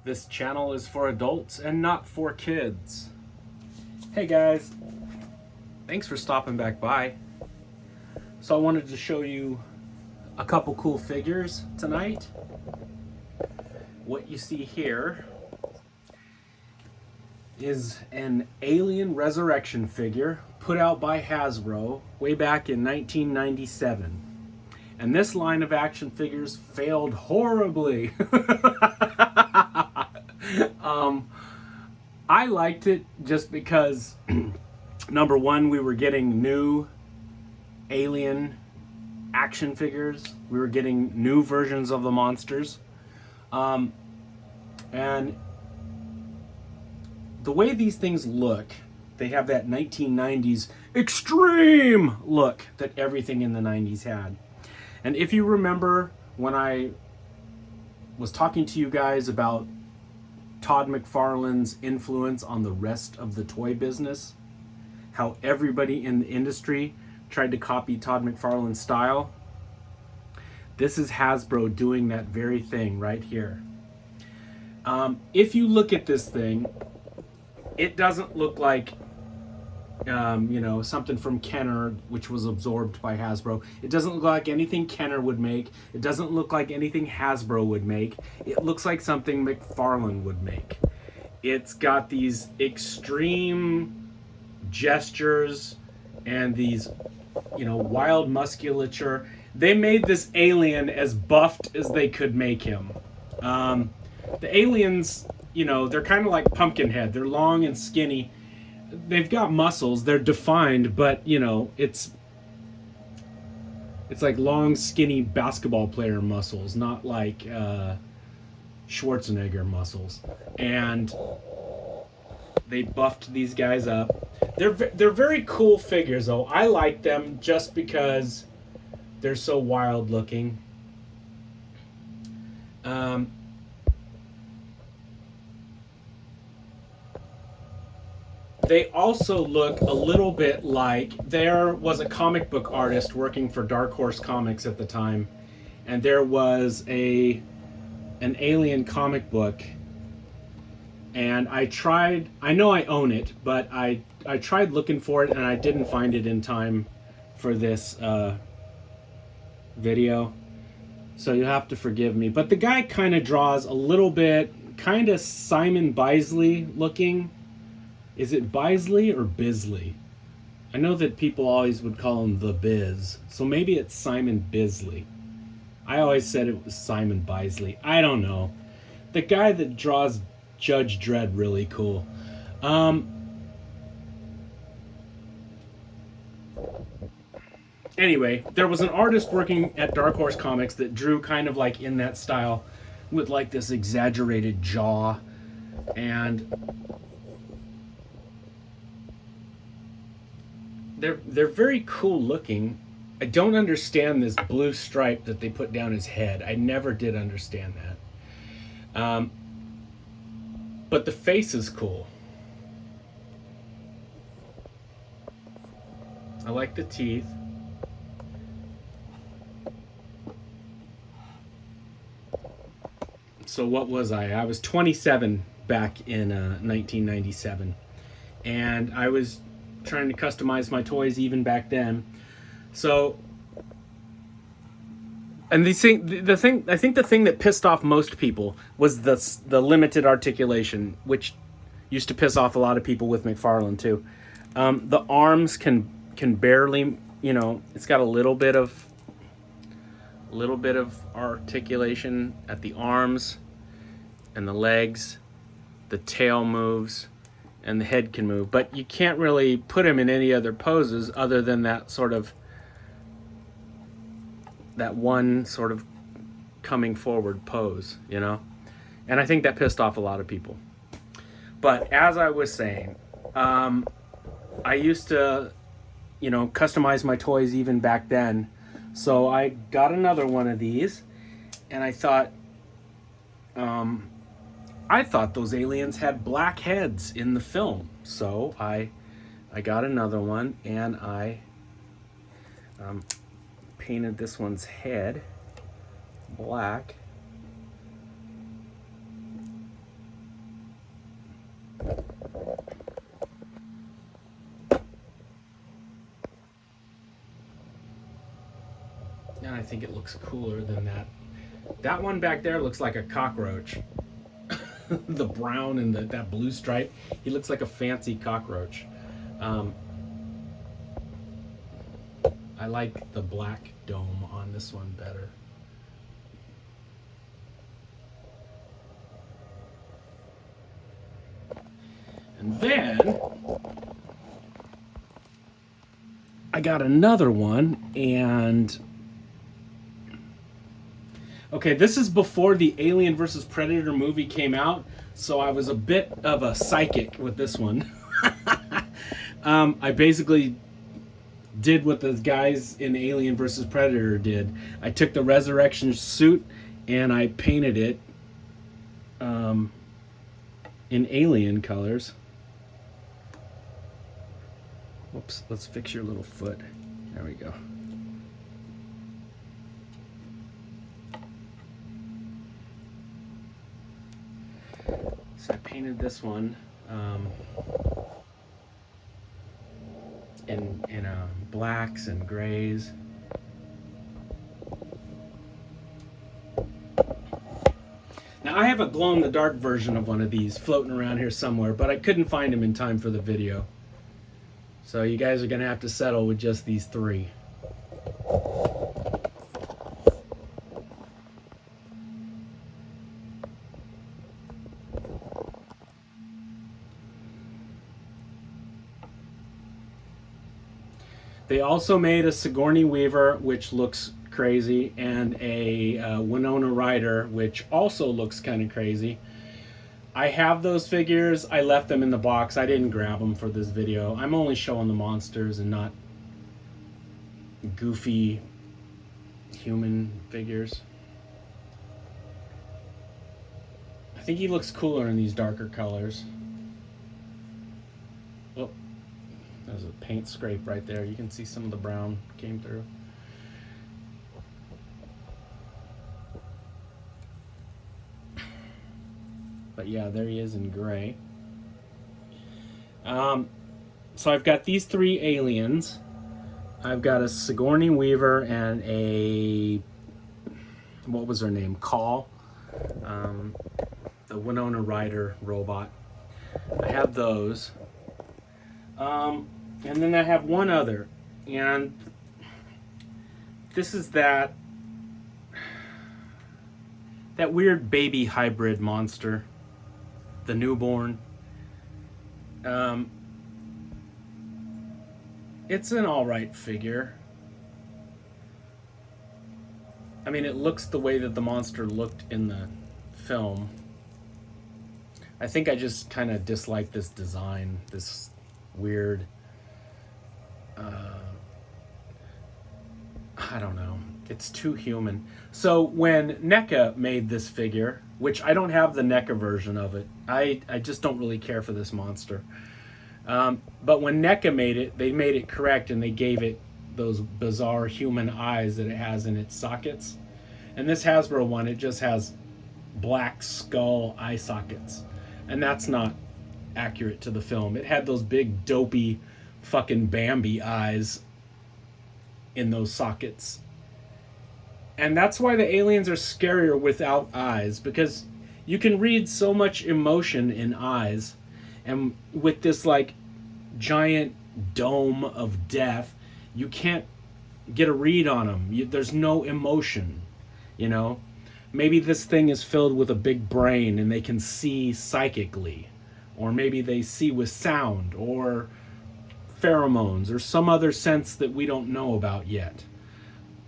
This channel is for adults and not for kids. Hey guys, thanks for stopping back by. So I wanted to show you a couple cool figures tonight. What you see here is an Alien Resurrection figure put out by Hasbro way back in 1997. And this line of action figures failed horribly. I liked it just because, number one, we were getting new Alien action figures. We were getting new versions of the monsters. And the way these things look, they have that 1990s extreme look that everything in the 90s had. And if you remember when I was talking to you guys about Todd McFarlane's influence on the rest of the toy business, how everybody in the industry tried to copy Todd McFarlane's style, this is Hasbro doing that very thing right here. If you look at this thing, it doesn't look like something from Kenner, which was absorbed by Hasbro. It doesn't look like anything Kenner would make. It doesn't look like anything Hasbro would make. It looks like something McFarlane would make. It's got these extreme gestures and these, wild musculature. They made this alien as buffed as they could make him. The aliens, they're kind of like Pumpkinhead. They're long and skinny. They've got muscles, they're defined, but it's like long skinny basketball player muscles, not like Schwarzenegger muscles. And they buffed these guys up. They're very cool figures though. I like them just because they're so wild looking. They also look a little bit like, there was a comic book artist working for Dark Horse Comics at the time, and there was an Alien comic book, and I know I own it, but I tried looking for it and I didn't find it in time for this video, so you'll have to forgive me. But the guy kind of draws a little bit, kind of Simon Bisley looking. Is it Bisley or Bisley? I know that people always would call him the Biz, so maybe it's Simon Bisley. I always said it was Simon Bisley. I don't know. The guy that draws Judge Dredd really cool. Anyway, there was an artist working at Dark Horse Comics that drew kind of like in that style with like this exaggerated jaw, and they're very cool looking. I don't understand this blue stripe that they put down his head. I never did understand that. But the face is cool. I like the teeth. So what was I? I was 27 back in 1997. And I was trying to customize my toys even back then. So, and I think the thing that pissed off most people was the limited articulation, which used to piss off a lot of people with McFarlane too. The arms can barely, it's got a little bit of articulation at the arms and the legs. The tail moves and the head can move, but you can't really put him in any other poses other than that one sort of coming forward pose, and I think that pissed off a lot of people. But as I was saying, I used to, customize my toys even back then. So I got another one of these, and I thought those aliens had black heads in the film. So I got another one, and I painted this one's head black. I think it looks cooler than that. That one back there looks like a cockroach. The brown and that blue stripe. He looks like a fancy cockroach. I like the black dome on this one better. And then I got another one, and okay, this is before the Alien vs. Predator movie came out, so I was a bit of a psychic with this one. I basically did what the guys in Alien vs. Predator did. I took the resurrection suit and I painted it in alien colors. Whoops, let's fix your little foot. There we go. So I painted this one in blacks and grays. Now I have a glow-in-the-dark version of one of these floating around here somewhere, but I couldn't find them in time for the video. So you guys are going to have to settle with just these three. They also made a Sigourney Weaver, which looks crazy, and a Winona Ryder, which also looks kind of crazy. I have those figures. I left them in the box. I didn't grab them for this video. I'm only showing the monsters and not goofy human figures. I think he looks cooler in these darker colors. Oh, there's a paint scrape right there. You can see some of the brown came through. But yeah, there he is in gray. So I've got these three aliens. I've got a Sigourney Weaver and a, what was her name? Call. The Winona Ryder robot. I have those. And then I have one other. And this is that weird baby hybrid monster. The newborn. It's an alright figure. I mean, it looks the way that the monster looked in the film. I think I just kind of dislike this design, this weird, I don't know. It's too human. So when NECA made this figure, which I don't have the NECA version of it. I just don't really care for this monster. But when NECA made it, they made it correct and they gave it those bizarre human eyes that it has in its sockets. And this Hasbro one, it just has black skull eye sockets. And that's not accurate to the film. It had those big dopey fucking Bambi eyes in those sockets. And that's why the aliens are scarier without eyes, because you can read so much emotion in eyes, and with this like giant dome of death, you can't get a read on them. There's no emotion, you know? Maybe this thing is filled with a big brain and they can see psychically, or maybe they see with sound or pheromones or some other sense that we don't know about yet.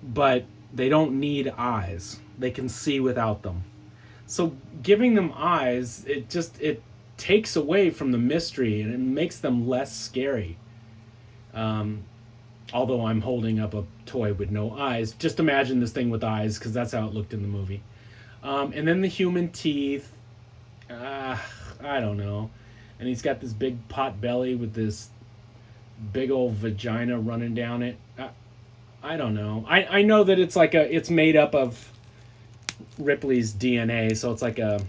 But they don't need eyes. They can see without them. So giving them eyes, it takes away from the mystery and it makes them less scary. Although I'm holding up a toy with no eyes. Just imagine this thing with eyes, because that's how it looked in the movie. And then the human teeth. I don't know. And he's got this big pot belly with this big old vagina running down it. I don't know. I know that it's made up of Ripley's DNA, so it's like a,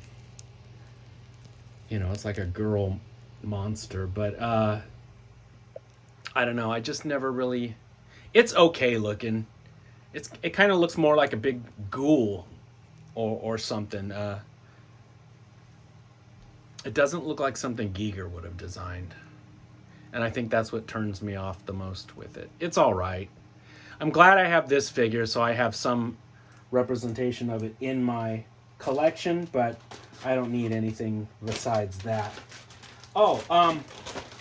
it's like a girl monster, but I don't know. I just never really, it's okay looking. it kind of looks more like a big ghoul or something. It doesn't look like something Giger would have designed. And I think that's what turns me off the most with it. It's all right. I'm glad I have this figure, so I have some representation of it in my collection, but I don't need anything besides that. Oh,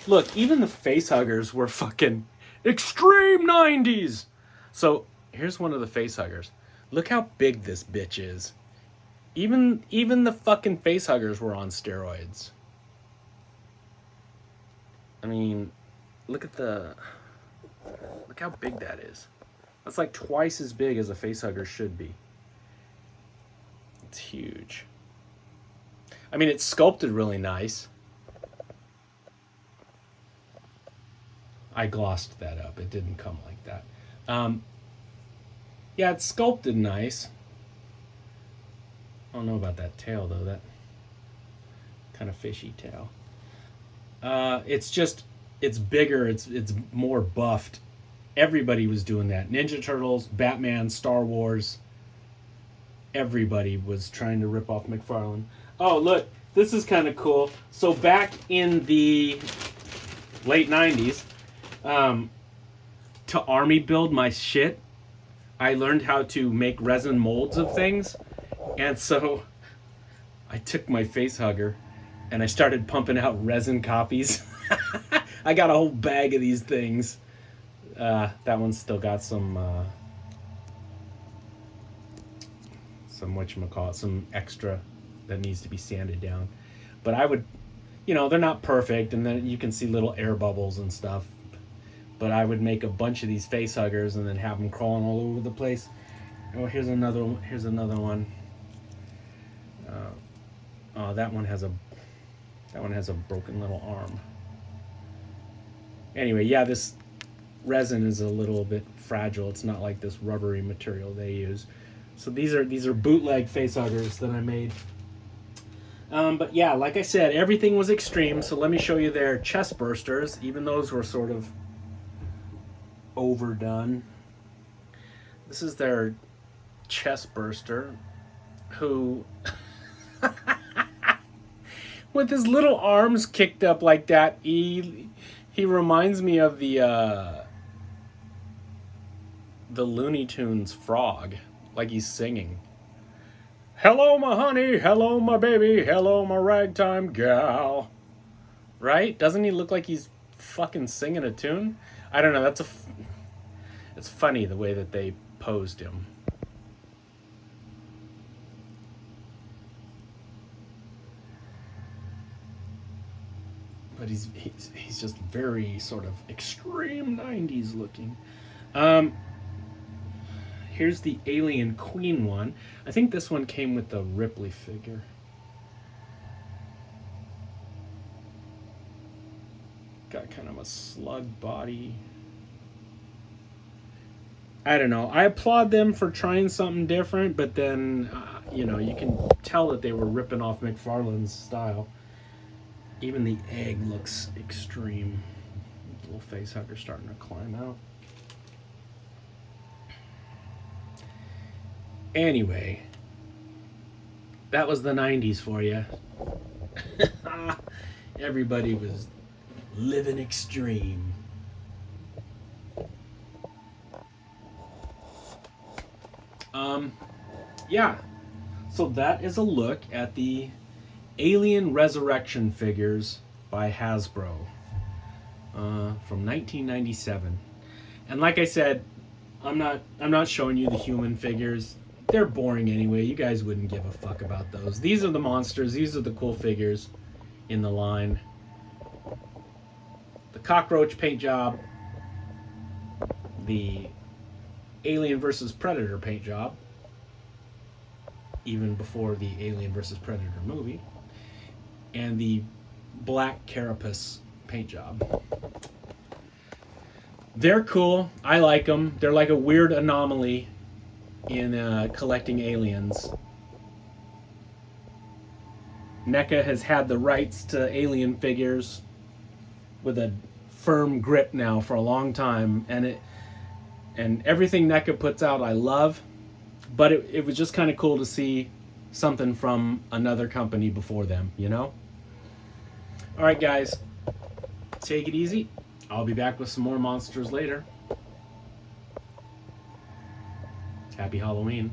look, even the face huggers were fucking extreme 90s. So here's one of the face huggers. Look how big this bitch is. Even the fucking face huggers were on steroids. I mean, look how big that is. That's like twice as big as a face hugger should be. It's huge. I mean, it's sculpted really nice. I glossed that up. It didn't come like that. Yeah, it's sculpted nice. I don't know about that tail, though. That kind of fishy tail. It's bigger. It's more buffed. Everybody was doing that. Ninja Turtles, Batman, Star Wars. Everybody was trying to rip off McFarlane. Oh, look, this is kind of cool. So back in the late 90s, to army build my shit, I learned how to make resin molds of things. And so I took my face hugger and I started pumping out resin copies. I got a whole bag of these things. That one's still got some whatchamacallit, some extra that needs to be sanded down. But I would, they're not perfect, and then you can see little air bubbles and stuff. But I would make a bunch of these face huggers and then have them crawling all over the place. Oh, here's another one. Oh, that one has a broken little arm. Anyway, yeah, this resin is a little bit fragile. It's not like this rubbery material they use. So these are bootleg face huggers that I made. But yeah, like I said, everything was extreme. So let me show you their chest bursters. Even those were sort of overdone. This is their chest burster, who with his little arms kicked up like that, he reminds me of the Looney Tunes frog, like he's singing. Hello, my honey. Hello, my baby. Hello, my ragtime gal. Right? Doesn't he look like he's fucking singing a tune? I don't know. It's funny the way that they posed him. But he's just very sort of extreme 90s looking. Here's the Alien Queen one. I think this one came with the Ripley figure. Got kind of a slug body. I don't know. I applaud them for trying something different, but then, you can tell that they were ripping off McFarlane's style. Even the egg looks extreme. Little face hugger starting to climb out. Anyway, that was the 90s for you. Everybody was living extreme. Yeah. So that is a look at the Alien Resurrection figures by Hasbro from 1997. And like I said, I'm not showing you the human figures. They're boring anyway. You guys wouldn't give a fuck about those. These are the monsters. These are the cool figures in the line. The cockroach paint job. The Alien vs. Predator paint job. Even before the Alien vs. Predator movie. And the black carapace paint job. They're cool. I like them. They're like a weird anomaly in collecting aliens. NECA has had the rights to alien figures with a firm grip now for a long time, and And everything NECA puts out I love, but it was just kind of cool to see something from another company before them, you know? All right, guys, take it easy. I'll be back with some more monsters later. Happy Halloween.